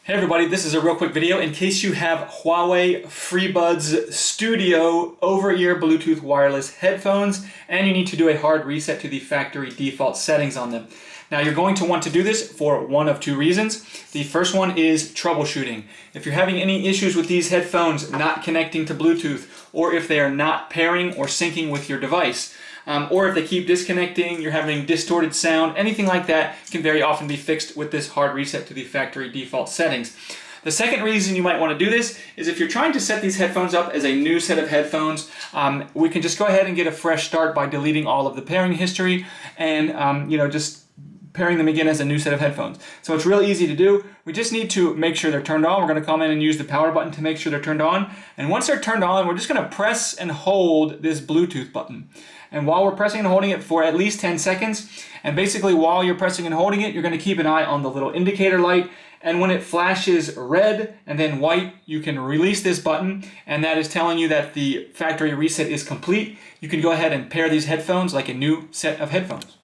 Hey everybody, this is a real quick video in case you have Huawei FreeBuds Studio over-ear Bluetooth wireless headphones and you need to do a hard reset to the factory default settings on them. Now you're going to want to do this for one of two reasons. The first one is troubleshooting. If you're having any issues with these headphones not connecting to Bluetooth, or if they are not pairing or syncing with your device, or if they keep disconnecting, you're having distorted sound, anything like that can very often be fixed with this hard reset to the factory default settings. The second reason you might want to do this is if you're trying to set these headphones up as a new set of headphones, we can just go ahead and get a fresh start by deleting all of the pairing history and just pairing them again as a new set of headphones. So it's really easy to do. We just need to make sure they're turned on. We're going to come in and use the power button to make sure they're turned on. And once they're turned on, we're just going to press and hold this Bluetooth button. And while we're pressing and holding it for at least 10 seconds, and basically while you're pressing and holding it, you're going to keep an eye on the little indicator light. And when it flashes red and then white, you can release this button, and that is telling you that the factory reset is complete. You can go ahead and pair these headphones like a new set of headphones.